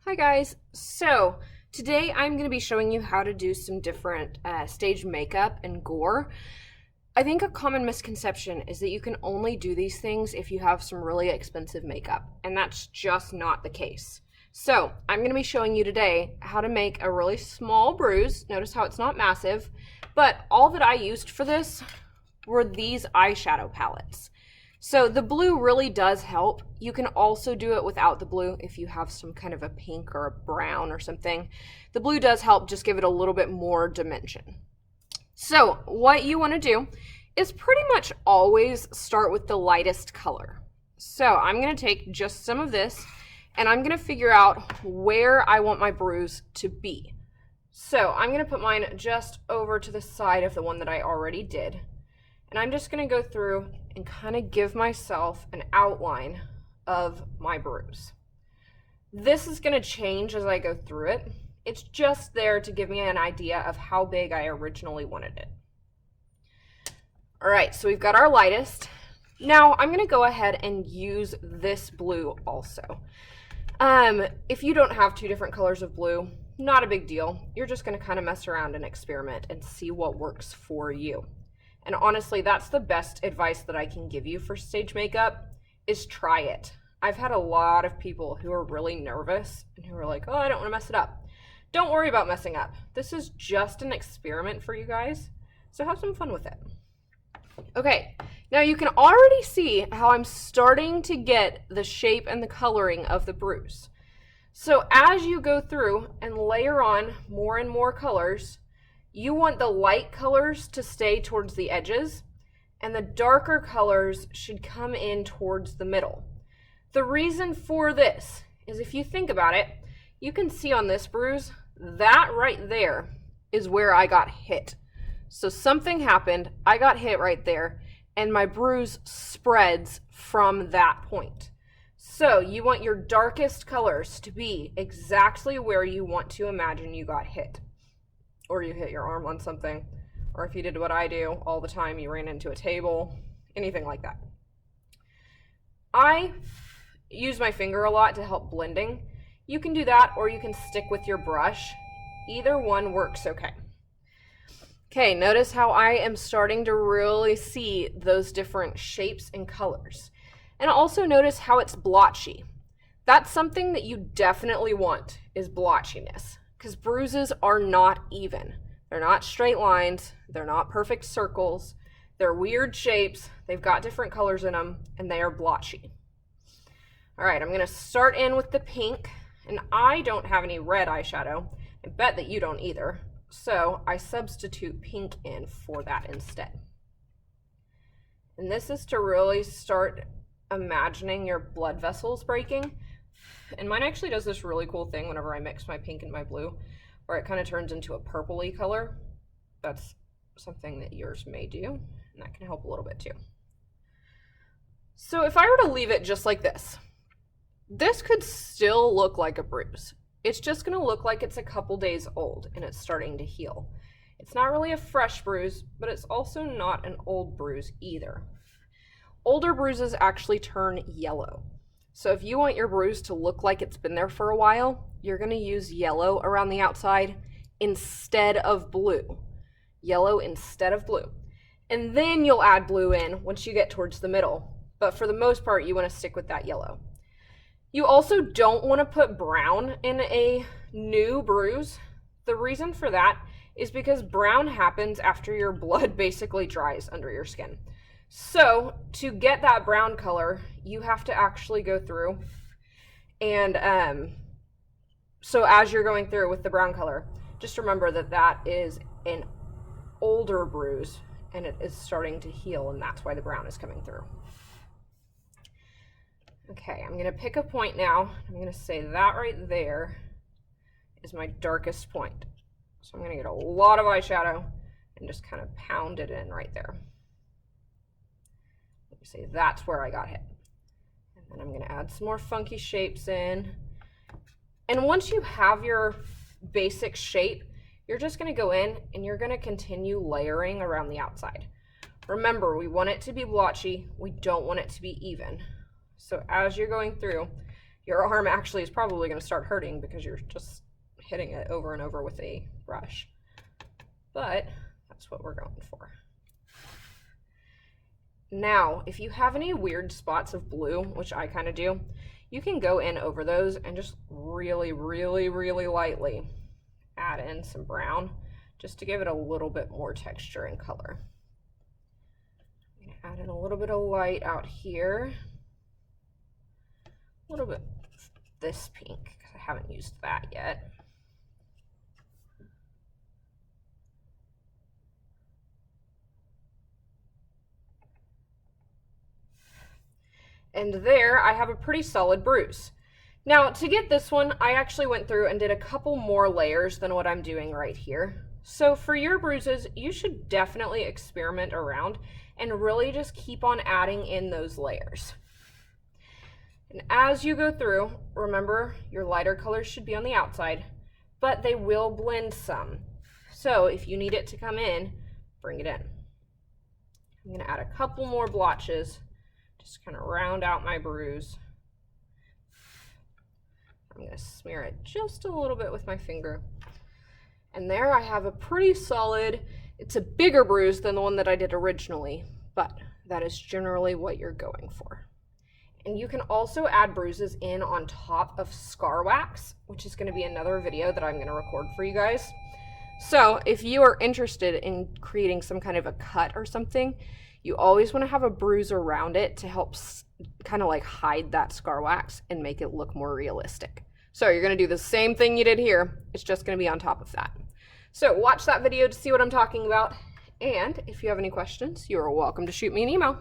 Hi guys, so today I'm going to be showing you how to do some different stage makeup and gore. I think a common misconception is that you can only do these things if you have some really expensive makeup, and that's just not the case. So I'm going to be showing you today how to make a really small bruise. Notice how it's not massive, but all that I used for this were these eyeshadow palettes. So the blue really does help. You can also do it without the blue if you have some kind of a pink or a brown or something. The blue does help, just give it a little bit more dimension. So what you want to do is pretty much always start with the lightest color. So I'm going to take just some of this and I'm going to figure out where I want my bruise to be. So I'm going to put mine just over to the side of the one that I already did. And I'm just going to go through and kind of give myself an outline of my bruise. This is going to change as I go through it. It's just there to give me an idea of how big I originally wanted it. All right, so we've got our lightest. Now I'm going to go ahead and use this blue also. If you don't have two different colors of blue, not a big deal. You're just going to kind of mess around and experiment and see what works for you. And honestly, that's the best advice that I can give you for stage makeup, is try it. I've had a lot of people who are really nervous and who are like, oh, I don't want to mess it up. Don't worry about messing up. This is just an experiment for you guys, so have some fun with it. Okay, now you can already see how I'm starting to get the shape and the coloring of the bruise. So as you go through and layer on more and more colors, you want the light colors to stay towards the edges, and the darker colors should come in towards the middle. The reason for this is, if you think about it, you can see on this bruise, that right there is where I got hit. So something happened, I got hit right there, and my bruise spreads from that point. So you want your darkest colors to be exactly where you want to imagine you got hit. Or you hit your arm on something, or if you did what I do all the time, you ran into a table, anything like that. I use my finger a lot to help blending. You can do that, or you can stick with your brush. Either one works okay. Okay, notice how I am starting to really see those different shapes and colors. And also notice how it's blotchy. That's something that you definitely want, is blotchiness. Because bruises are not even. They're not straight lines, they're not perfect circles, they're weird shapes, they've got different colors in them, and they are blotchy. All right, I'm gonna start in with the pink, and I don't have any red eyeshadow. I bet that you don't either, so I substitute pink in for that instead. And this is to really start imagining your blood vessels breaking. And mine actually does this really cool thing whenever I mix my pink and my blue, where it kind of turns into a purpley color. That's something that yours may do, and that can help a little bit too. So if I were to leave it just like this could still look like a bruise. It's just going to look like it's a couple days old and it's starting to heal. It's not really a fresh bruise, but it's also not an old bruise either. Older bruises actually turn yellow. So if you want your bruise to look like it's been there for a while, you're going to use yellow around the outside instead of blue. Yellow instead of blue. And then you'll add blue in once you get towards the middle. But for the most part, you want to stick with that yellow. You also don't want to put brown in a new bruise. The reason for that is because brown happens after your blood basically dries under your skin. So to get that brown color, you have to actually go through and so as you're going through with the brown color, just remember that that is an older bruise and it is starting to heal, and that's why the brown is coming through. Okay, I'm going to pick a point now. I'm going to say that right there is my darkest point. So I'm going to get a lot of eyeshadow and just kind of pound it in right there. Say that's where I got hit. And then I'm going to add some more funky shapes in. And once you have your basic shape, you're just going to go in and you're going to continue layering around the outside. Remember, we want it to be blotchy. We don't want it to be even. So as you're going through, your arm actually is probably going to start hurting because you're just hitting it over and over with a brush. But that's what we're going for. Now, if you have any weird spots of blue, which I kind of do, you can go in over those and just really, really, really lightly add in some brown just to give it a little bit more texture and color. I'm going to add in a little bit of light out here. A little bit of this pink, because I haven't used that yet. And there I have a pretty solid bruise. Now to get this one, I actually went through and did a couple more layers than what I'm doing right here. So for your bruises, you should definitely experiment around and really just keep on adding in those layers. And as you go through, remember your lighter colors should be on the outside, but they will blend some. So if you need it to come in, bring it in. I'm going to add a couple more blotches. Just kind of round out my bruise. I'm going to smear it just a little bit with my finger. And there I have a pretty solid, it's a bigger bruise than the one that I did originally, but that is generally what you're going for. And you can also add bruises in on top of scar wax, which is going to be another video that I'm going to record for you guys. So if you are interested in creating some kind of a cut or something, you always want to have a bruise around it to help kind of like hide that scar wax and make it look more realistic. So you're going to do the same thing you did here. It's just going to be on top of that. So watch that video to see what I'm talking about. And if you have any questions, you're welcome to shoot me an email.